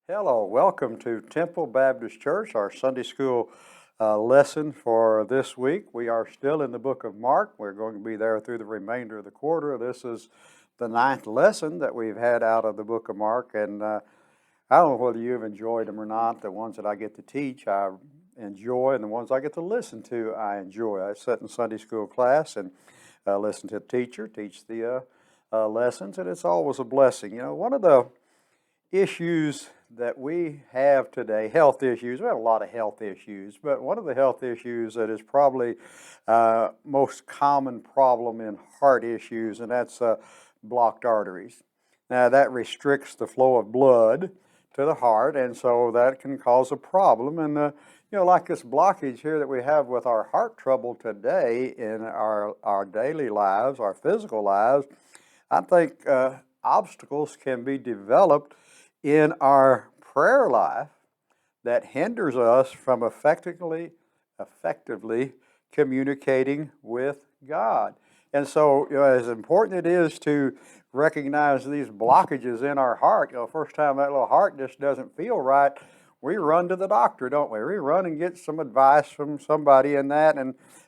Hello, welcome to Temple Baptist Church, our Sunday school lesson for this week. We are still in the book of Mark. We're going to be there through the remainder of the quarter. This is the 9th lesson that we've had out of the book of Mark, and I don't know whether you've enjoyed them or not. The ones that I get to teach, I enjoy, and the ones I get to listen to, I enjoy. I sit in Sunday school class and listen to the teacher teach the lessons, and it's always a blessing. You know, one of the issues that we have today, health issues. We have a lot of health issues, but one of the health issues that is probably most common problem in heart issues, and that's blocked arteries. Now that restricts the flow of blood to the heart, and so that can cause a problem. And like this blockage here that we have with our heart trouble today in our daily lives, our physical lives, I think obstacles can be developed in our prayer life that hinders us from effectively communicating with God. And so, as important it is to recognize these blockages in our heart, first time that little heart just doesn't feel right, we run to the doctor, don't we? We run and get some advice from somebody in that.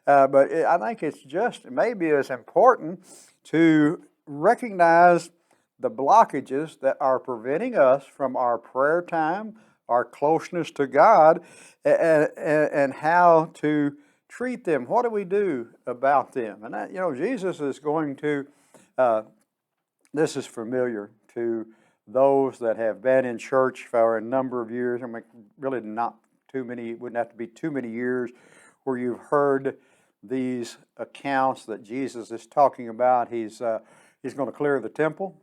But I think it's just maybe as important to recognize the blockages that are preventing us from our prayer time, our closeness to God, and how to treat them. What do we do about them? And that, Jesus is going to, this is familiar to those that have been in church for a number of years. I mean, really not too many, wouldn't have to be too many years where you've heard these accounts that Jesus is talking about. He's going to clear the temple.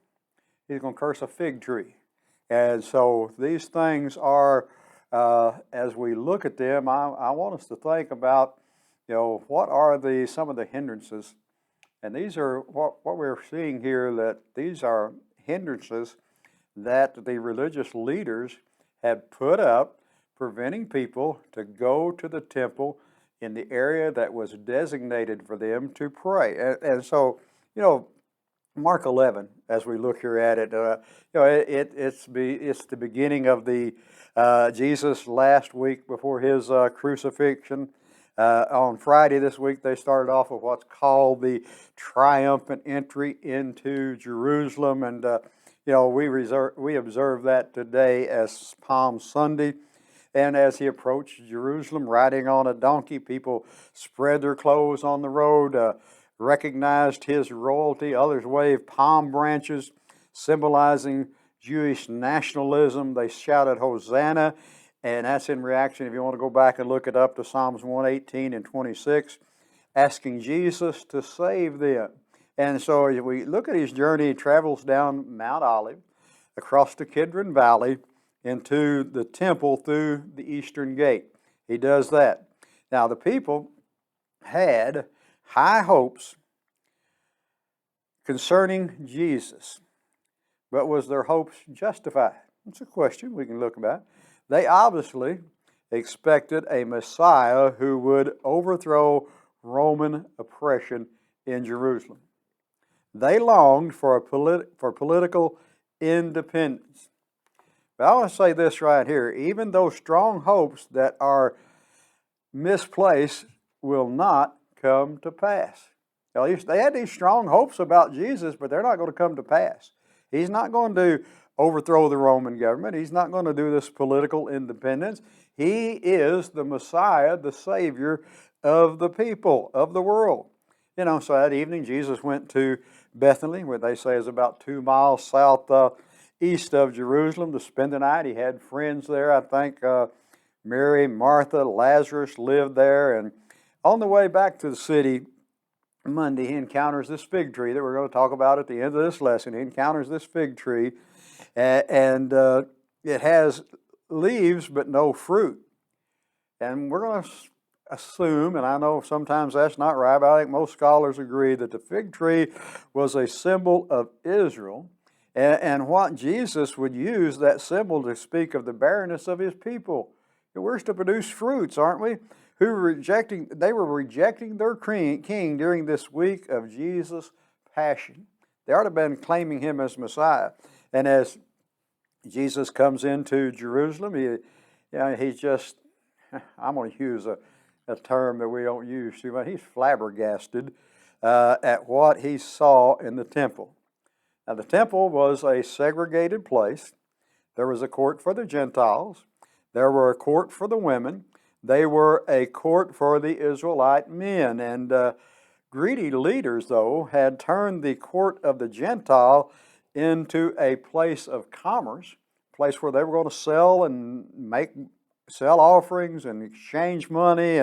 He's going to curse a fig tree. And so these things are, as we look at them, I want us to think about, what are some of the hindrances. And these are what we're seeing here, that these are hindrances that the religious leaders have put up, preventing people to go to the temple in the area that was designated for them to pray. And so, Mark 11, as we look here at it, it's the beginning of the Jesus' last week before his crucifixion. On Friday this week, they started off with what's called the triumphant entry into Jerusalem, and we observe that today as Palm Sunday. And as he approached Jerusalem, riding on a donkey, people spread their clothes on the road, recognized his royalty. Others waved palm branches symbolizing Jewish nationalism. They shouted Hosanna, and that's in reaction, if you want to go back and look it up, to Psalms 118 and 26, asking Jesus to save them. And so as we look at his journey, he travels down Mount Olive, across the Kidron Valley, into the temple through the eastern gate. He does that. Now the people had high hopes concerning Jesus, but was their hopes justified? That's a question we can look about. They obviously expected a Messiah who would overthrow Roman oppression in Jerusalem. They longed for political independence. But I want to say this right here: even those strong hopes that are misplaced will not come to pass. At least they had these strong hopes about Jesus, but they're not going to come to pass. He's not going to overthrow the Roman government. He's not going to do this political independence. He is the Messiah, the Savior of the people, of the world. So that evening Jesus went to Bethany, where they say is about 2 miles south east of Jerusalem, to spend the night. He had friends there. I think Mary, Martha, Lazarus lived there. And on the way back to the city Monday, he encounters this fig tree that we're going to talk about at the end of this lesson. He encounters this fig tree, and it has leaves but no fruit. And we're going to assume, and I know sometimes that's not right, but I think most scholars agree that the fig tree was a symbol of Israel, and what Jesus would use that symbol to speak of the barrenness of his people. We're to produce fruits, aren't we? They were rejecting their king during this week of Jesus' passion. They ought to have been claiming him as Messiah. And as Jesus comes into Jerusalem. He's just, I'm going to use a term that we don't use too much. He's flabbergasted at what he saw in the temple. Now, the temple was a segregated place. There was a court for the Gentiles. There were a court for the women. They were a court for the Israelite men. And greedy leaders, though, had turned the court of the Gentile into a place of commerce, a place where they were going to sell offerings and exchange money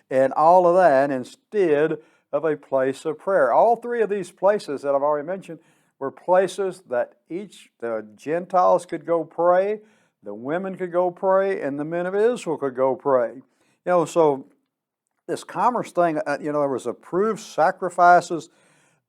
and all of that, instead of a place of prayer. All three of these places that I've already mentioned were places that the Gentiles could go pray, the women could go pray, and the men of Israel could go pray. So this commerce thing, there was approved sacrifices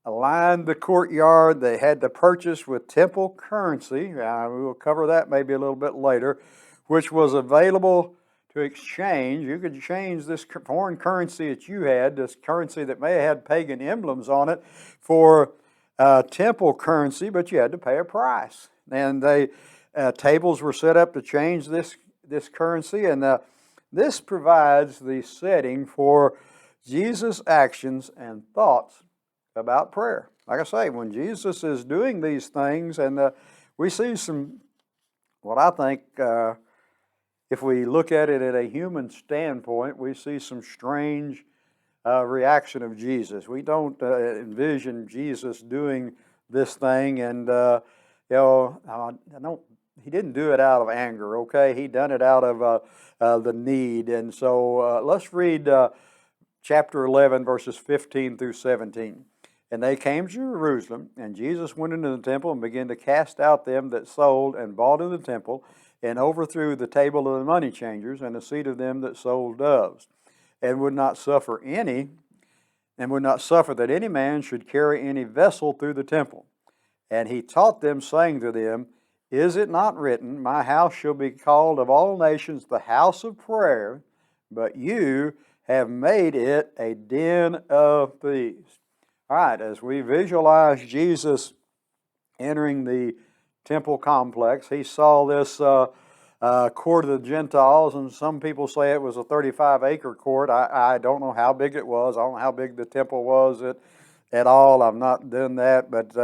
lined the courtyard. They had to purchase with temple currency. We'll cover that maybe a little bit later, which was available to exchange. You could change this foreign currency that you had, this currency that may have had pagan emblems on it, for temple currency, but you had to pay a price. And tables were set up to change this currency, and this provides the setting for Jesus' actions and thoughts about prayer. Like I say, when Jesus is doing these things, and we see what I think, if we look at it at a human standpoint, we see some strange reaction of Jesus. We don't envision Jesus doing this thing, and he didn't do it out of anger. Okay, he done it out of the need. And so let's read chapter 11, verses 15 through 17. And they came to Jerusalem, and Jesus went into the temple and began to cast out them that sold and bought in the temple, and overthrew the table of the money changers and the seat of them that sold doves, and would not suffer that any man should carry any vessel through the temple. And he taught them, saying to them, Is it not written, My house shall be called of all nations the house of prayer, but you have made it a den of thieves? All right, as we visualize Jesus entering the temple complex, he saw this court of the Gentiles, and some people say it was a 35-acre court. I don't know how big it was. I don't know how big the temple was at all. I've not done that, but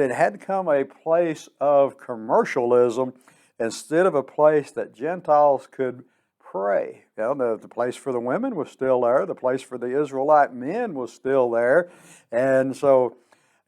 it had become a place of commercialism instead of a place that Gentiles could pray. The place for the women was still there. The place for the Israelite men was still there. And so,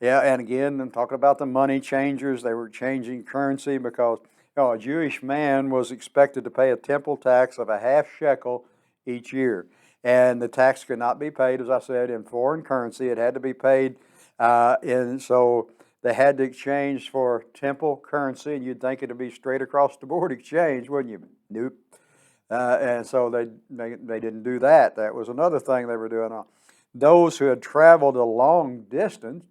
and again, I'm talking about the money changers. They were changing currency because a Jewish man was expected to pay a temple tax of a half shekel each year. And the tax could not be paid, as I said, in foreign currency. It had to be paid and so they had to exchange for temple currency, and you'd think it'd be straight across the board exchange, wouldn't you? Nope. And so they didn't do that. That was another thing they were doing. Those who had traveled a long distance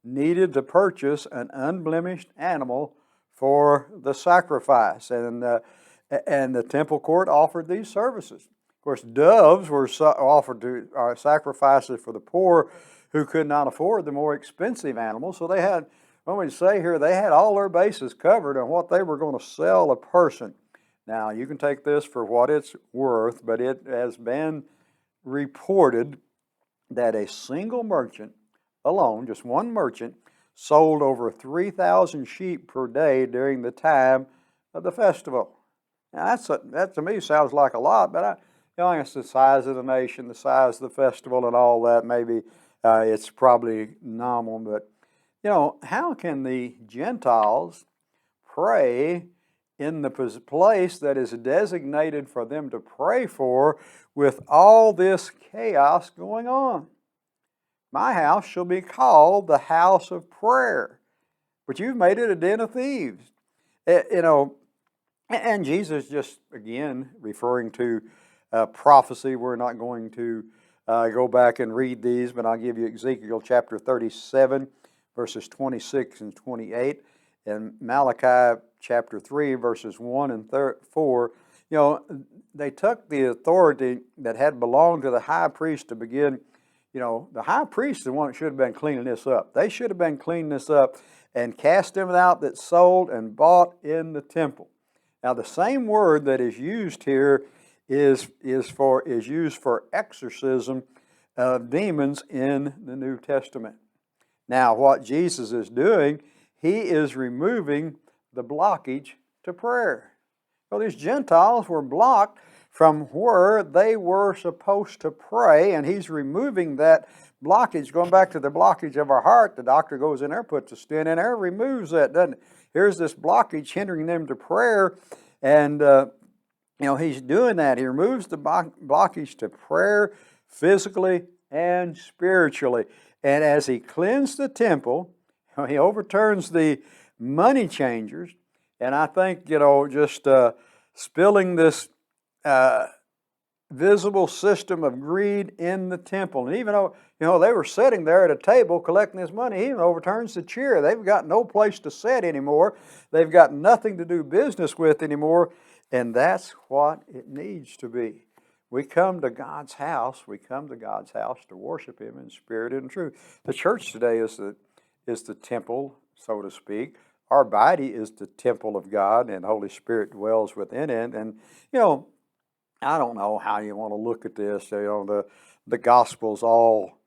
needed to purchase an unblemished animal for the sacrifice, and the temple court offered these services. Of course, doves were offered to sacrifices for the poor who could not afford the more expensive animals. So they had, what we say here, they had all their bases covered on what they were going to sell a person. Now, you can take this for what it's worth, but it has been reported that a single merchant alone, just one merchant, sold over 3,000 sheep per day during the time of the festival. Now, that to me sounds like a lot, but I guess the size of the nation, the size of the festival, and all that, maybe it's probably nominal. But, how can the Gentiles pray in the place that is designated for them to pray for with all this chaos going on? My house shall be called the house of prayer, but you've made it a den of thieves. And Jesus just, again, referring to prophecy. We're not going to go back and read these, but I'll give you Ezekiel chapter 37, verses 26 and 28, and Malachi chapter 3, verses 1 and 4. They took the authority that had belonged to the high priest to begin. The high priest is the one that should have been cleaning this up. They should have been cleaning this up and cast them out that sold and bought in the temple. Now the same word that is used here is used for exorcism of demons in the New Testament. Now what Jesus is doing, he is removing the blockage to prayer. So these Gentiles were blocked from where they were supposed to pray, and he's removing that blockage. Going back to the blockage of our heart, the doctor goes in there, puts a stent in there, removes that, doesn't it? Here's this blockage hindering them to prayer, and he's doing that. He removes the blockage to prayer physically and spiritually. And as he cleansed the temple, he overturns the money changers, and I think, just spilling this visible system of greed in the temple. And even though, they were sitting there at a table collecting this money, he even overturns the chair. They've got no place to sit anymore. They've got nothing to do business with anymore. And that's what it needs to be. We come to God's house. We come to God's house to worship Him in spirit and truth. The church today is the temple, so to speak. Our body is the temple of God, and the Holy Spirit dwells within it. And, I don't know how you want to look at this. The Gospels all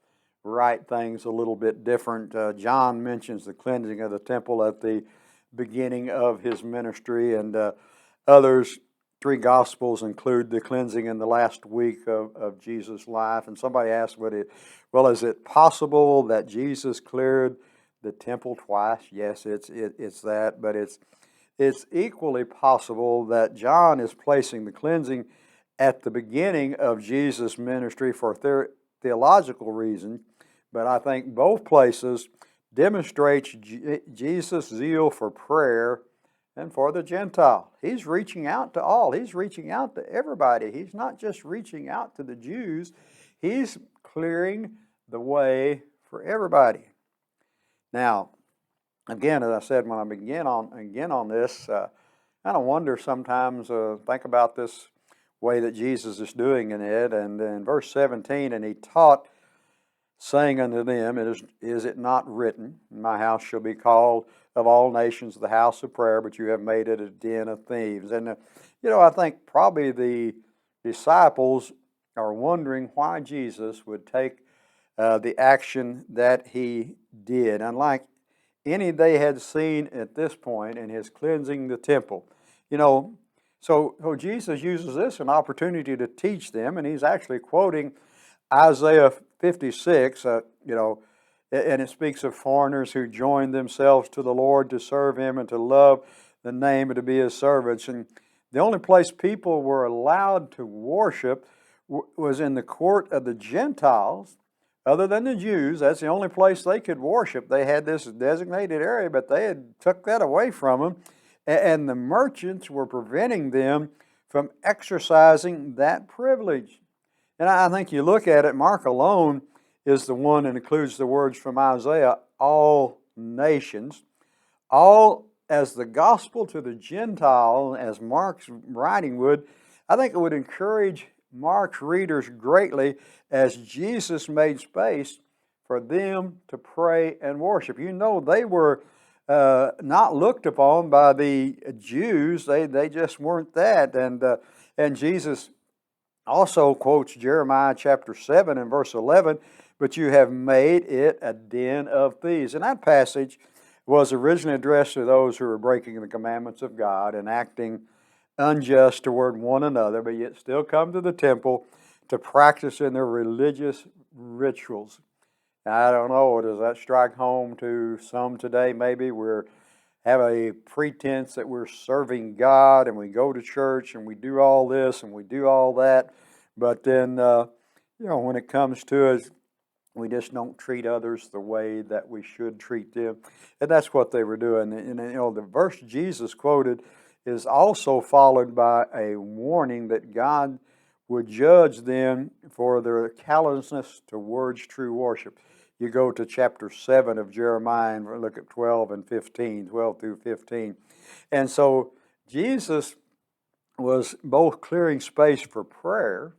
write things a little bit different. John mentions the cleansing of the temple at the beginning of his ministry, and others, 3 Gospels include the cleansing in the last week of Jesus' life. And somebody asked, is it possible that Jesus cleared the temple twice? Yes, it's that, but it's equally possible that John is placing the cleansing at the beginning of Jesus' ministry for theological reasons, but I think both places demonstrates Jesus' zeal for prayer and for the Gentile. He's reaching out to all. He's reaching out to everybody. He's not just reaching out to the Jews. He's clearing the way for everybody. Now, again, as I said when I begin on this, I kind of wonder sometimes, think about this way that Jesus is doing in it. And in verse 17, and he taught, saying unto them, is it not written, my house shall be called of all nations the house of prayer, but you have made it a den of thieves. And, I think probably the disciples are wondering why Jesus would take the action that he did, unlike any they had seen at this point in his cleansing the temple. So Jesus uses this as an opportunity to teach them, and he's actually quoting Isaiah 56, and it speaks of foreigners who joined themselves to the Lord to serve Him and to love the name and to be His servants. And the only place people were allowed to worship was in the court of the Gentiles, other than the Jews. That's the only place they could worship. They had this designated area, but they had took that away from them. And the merchants were preventing them from exercising that privilege. And I think you look at it, Mark alone is the one that includes the words from Isaiah, all nations. All as the gospel to the Gentile, as Mark's writing would, I think it would encourage Mark's readers greatly as Jesus made space for them to pray and worship. They were not looked upon by the Jews. They just weren't that. And Jesus also quotes Jeremiah chapter 7 and verse 11, but you have made it a den of thieves. And that passage was originally addressed to those who were breaking the commandments of God and acting unjust toward one another, but yet still come to the temple to practice in their religious rituals. I don't know, does that strike home to some today? Maybe we have a pretense that we're serving God and we go to church and we do all this and we do all that, but then, when it comes to it, we just don't treat others the way that we should treat them. And that's what they were doing. And the verse Jesus quoted is also followed by a warning that God would judge them for their callousness towards true worship. You go to chapter 7 of Jeremiah and look at 12 through 15. And so Jesus was both clearing space for prayer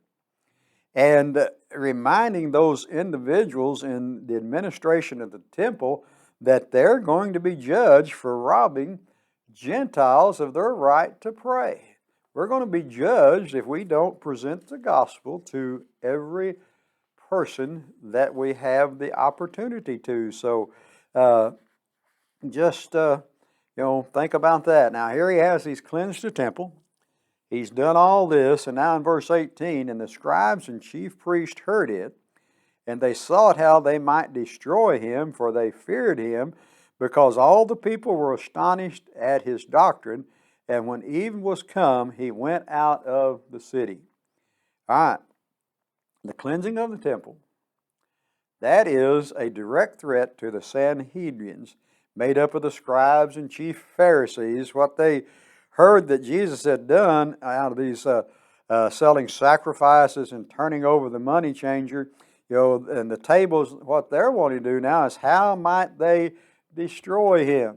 and reminding those individuals in the administration of the temple that they're going to be judged for robbing Gentiles of their right to pray. We're going to be judged if we don't present the gospel to every person that we have the opportunity to. So just think about that. Now here he has, he's cleansed the temple. He's done all this, and now in verse 18, and the scribes and chief priests heard it, and they sought how they might destroy him, for they feared him, because all the people were astonished at his doctrine. And when even was come, he went out of the city. All right, the cleansing of the temple, that is a direct threat to the Sanhedrins, made up of the scribes and chief Pharisees. What they heard that Jesus had done out of these selling sacrifices and turning over the money changer, and the tables, what they're wanting to do now is how might they destroy him.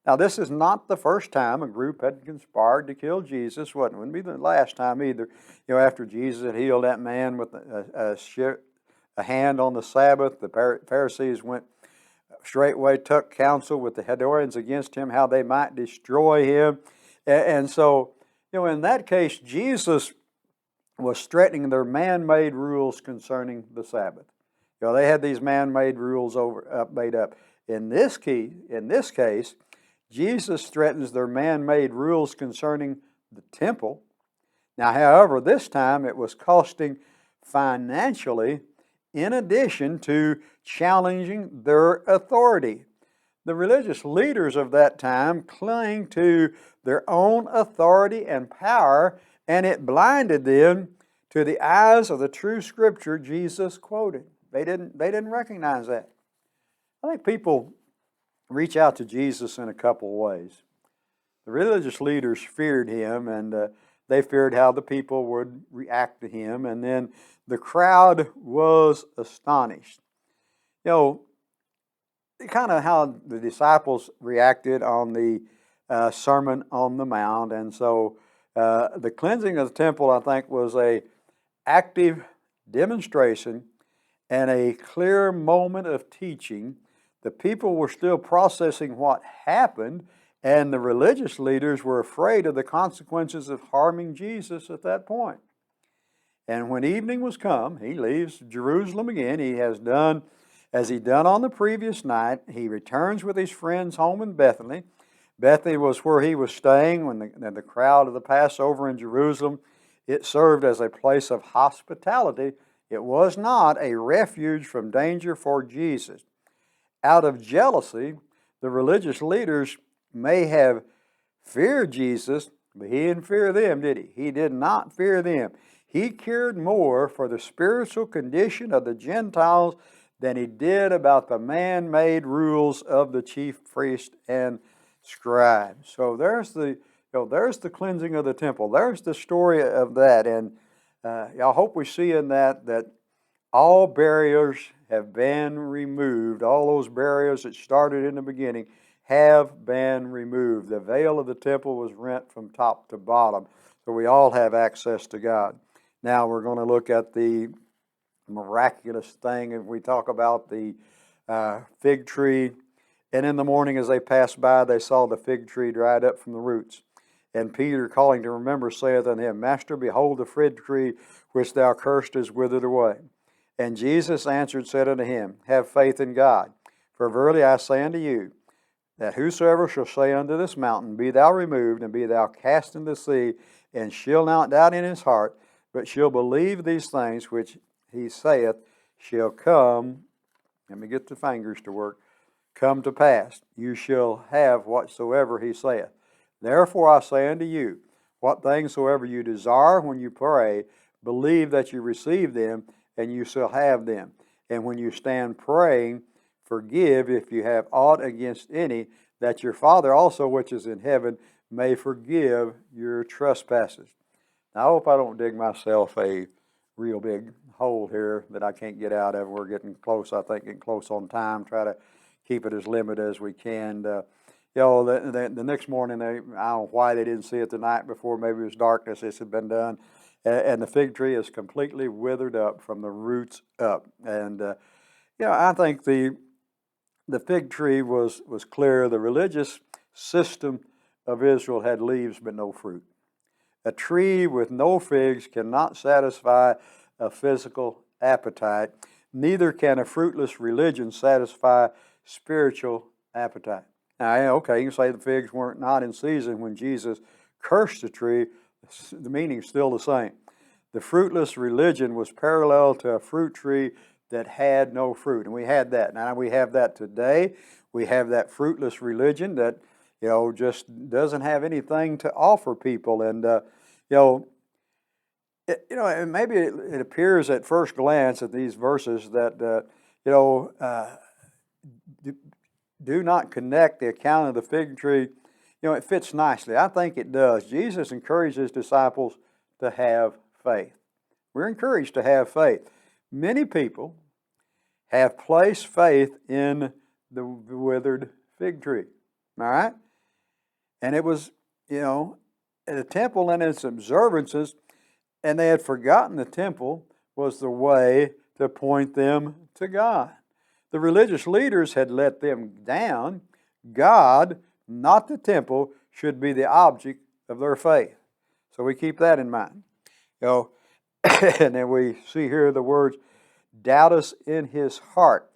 Now, this is not the first time a group had conspired to kill Jesus. Wouldn't be the last time either. After Jesus had healed that man with a hand on the Sabbath, the Pharisees went straightway, took counsel with the Herodians against him, how they might destroy him. And so, in that case, Jesus was threatening their man-made rules concerning the Sabbath. They had these man-made rules made up. In this case, Jesus threatens their man-made rules concerning the temple. Now, however, this time it was costing financially, in addition to challenging their authority. The religious leaders of that time clung to their own authority and power, and it blinded them to the eyes of the true scripture Jesus quoted. They didn't recognize that. I think people reach out to Jesus in a couple of ways. The religious leaders feared him, and they feared how the people would react to him, and then the crowd was astonished. Kind of how the disciples reacted on the Sermon on the Mount, and so the cleansing of the temple, I think, was an active demonstration and a clear moment of teaching. The people were still processing what happened, and the religious leaders were afraid of the consequences of harming Jesus at that point. And when evening was come, he leaves Jerusalem again. He has done as he done on the previous night. He returns with his friends home in Bethany. Bethany was where he was staying when the crowd of the Passover in Jerusalem. It served as a place of hospitality. It was not a refuge from danger for Jesus. Out of jealousy, the religious leaders may have feared Jesus, but he didn't fear them, did he? He did not fear them. He cared more for the spiritual condition of the Gentiles than he did about the man-made rules of the chief priests and scribes. So there's the cleansing of the temple. There's the story of that, and I hope we see in that all barriers have been removed. All those barriers that started in the beginning have been removed. The veil of the temple was rent from top to bottom, so we all have access to God. Now we're going to look at the miraculous thing, and we talk about the fig tree. And in the morning as they passed by, they saw the fig tree dried up from the roots. And Peter, calling to remember, saith unto him, Master, behold, the fig tree which thou cursed is withered away. And Jesus answered, said unto him, Have faith in God. For verily I say unto you, that whosoever shall say unto this mountain, Be thou removed, and be thou cast into the sea, and shall not doubt in his heart, but shall believe these things which he saith shall come, let me get the fingers to work, come to pass. You shall have whatsoever he saith. Therefore I say unto you, what things soever you desire when you pray, believe that you receive them, and you shall have them. And when you stand praying, forgive if you have aught against any, that your Father also which is in heaven may forgive your trespasses. Now, I hope I don't dig myself a real big hole here that I can't get out of. We're getting close, I think, getting close on time. Try to keep it as limited as we can. The next morning, I don't know why they didn't see it the night before. Maybe it was darkness. This had been done. And the fig tree is completely withered up from the roots up. And, I think the the fig tree was clear. The religious system of Israel had leaves but no fruit. A tree with no figs cannot satisfy a physical appetite. Neither can a fruitless religion satisfy spiritual appetite. Now, okay, you can say the figs weren't not in season when Jesus cursed the tree. The meaning's still the same. The fruitless religion was parallel to a fruit tree that had no fruit, and we had that. Now we have that today. We have that fruitless religion that just doesn't have anything to offer people, and and maybe it appears at first glance at these verses that do not connect the account of the fig tree. It fits nicely. I think it does. Jesus encouraged his disciples to have faith. We're encouraged to have faith. Many people have placed faith in the withered fig tree. All right? And it was, at the temple and its observances, and they had forgotten the temple was the way to point them to God. The religious leaders had let them down. God, not the temple, should be the object of their faith. So we keep that in mind. And then we see here the words, doubteth in his heart.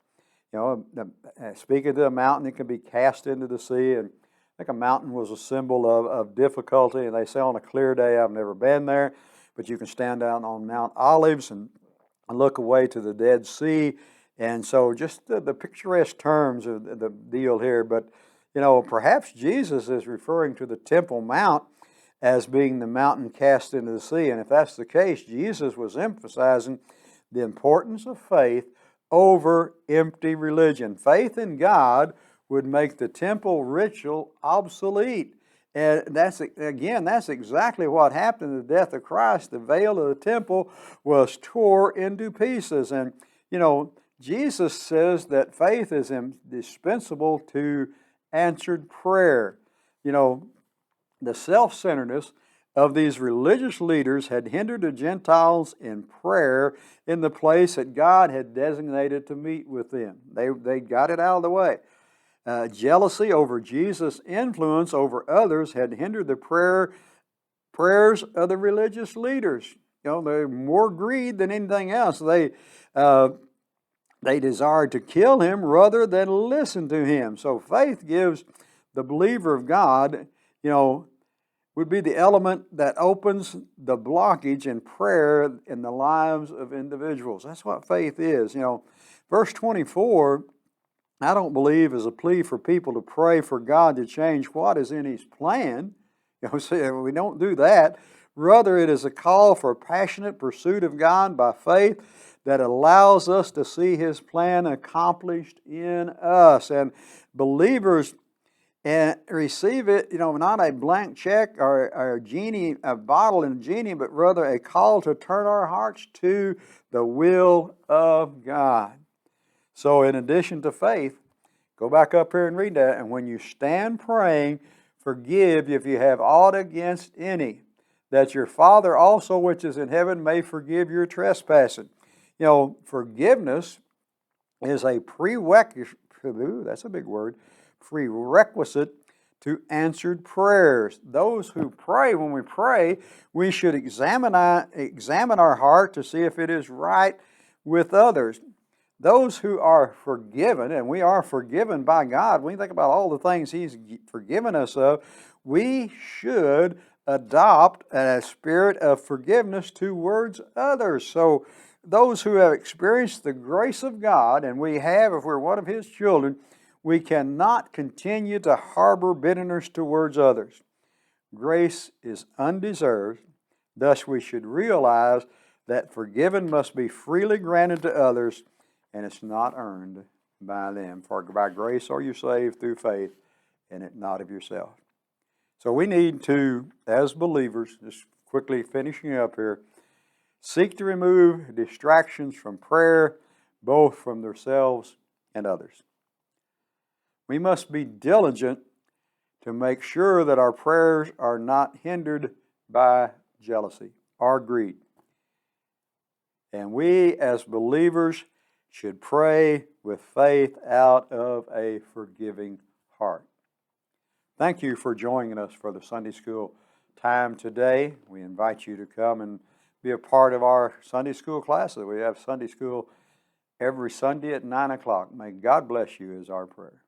Speaking to the mountain, it can be cast into the sea. And I think a mountain was a symbol of difficulty. And they say on a clear day, I've never been there, but you can stand down on Mount Olives and look away to the Dead Sea. And so just the picturesque terms of the deal here. But, perhaps Jesus is referring to the Temple Mount as being the mountain cast into the sea. And if that's the case, Jesus was emphasizing the importance of faith over empty religion. Faith in God would make the temple ritual obsolete. And that's exactly what happened in the death of Christ. The veil of the temple was tore into pieces. And, Jesus says that faith is indispensable to answered prayer. The self-centeredness of these religious leaders had hindered the Gentiles in prayer in the place that God had designated to meet with them. They got it out of the way. Jealousy over Jesus' influence over others had hindered the prayers of the religious leaders. They're more greed than anything else. They desired to kill him rather than listen to him. So faith gives the believer of God, would be the element that opens the blockage in prayer in the lives of individuals. That's what faith is. Verse 24, I don't believe is a plea for people to pray for God to change what is in his plan. We don't do that. Rather, it is a call for passionate pursuit of God by faith that allows us to see his plan accomplished in us. And believers receive it, not a blank check or a bottle and a genie, but rather a call to turn our hearts to the will of God. So in addition to faith, go back up here and read that. And when you stand praying, forgive if you have aught against any, that your Father also which is in heaven may forgive your trespassing. Forgiveness is a prerequisite, that's a big word, prerequisite to answered prayers. Those who pray, when we pray, we should examine our heart to see if it is right with others. Those who are forgiven, and we are forgiven by God, when you think about all the things he's forgiven us of, we should adopt a spirit of forgiveness towards others. So those who have experienced the grace of God, and we have if we're one of his children, we cannot continue to harbor bitterness towards others. Grace is undeserved, thus we should realize that forgiven must be freely granted to others, and it's not earned by them. For by grace are you saved through faith, and it not of yourself. So we need to, as believers, just quickly finishing up here, seek to remove distractions from prayer, both from themselves and others. We must be diligent to make sure that our prayers are not hindered by jealousy or greed. And we as believers should pray with faith out of a forgiving heart. Thank you for joining us for the Sunday School time today. We invite you to come and be a part of our Sunday School classes. We have Sunday School every Sunday at 9 o'clock. May God bless you is our prayer.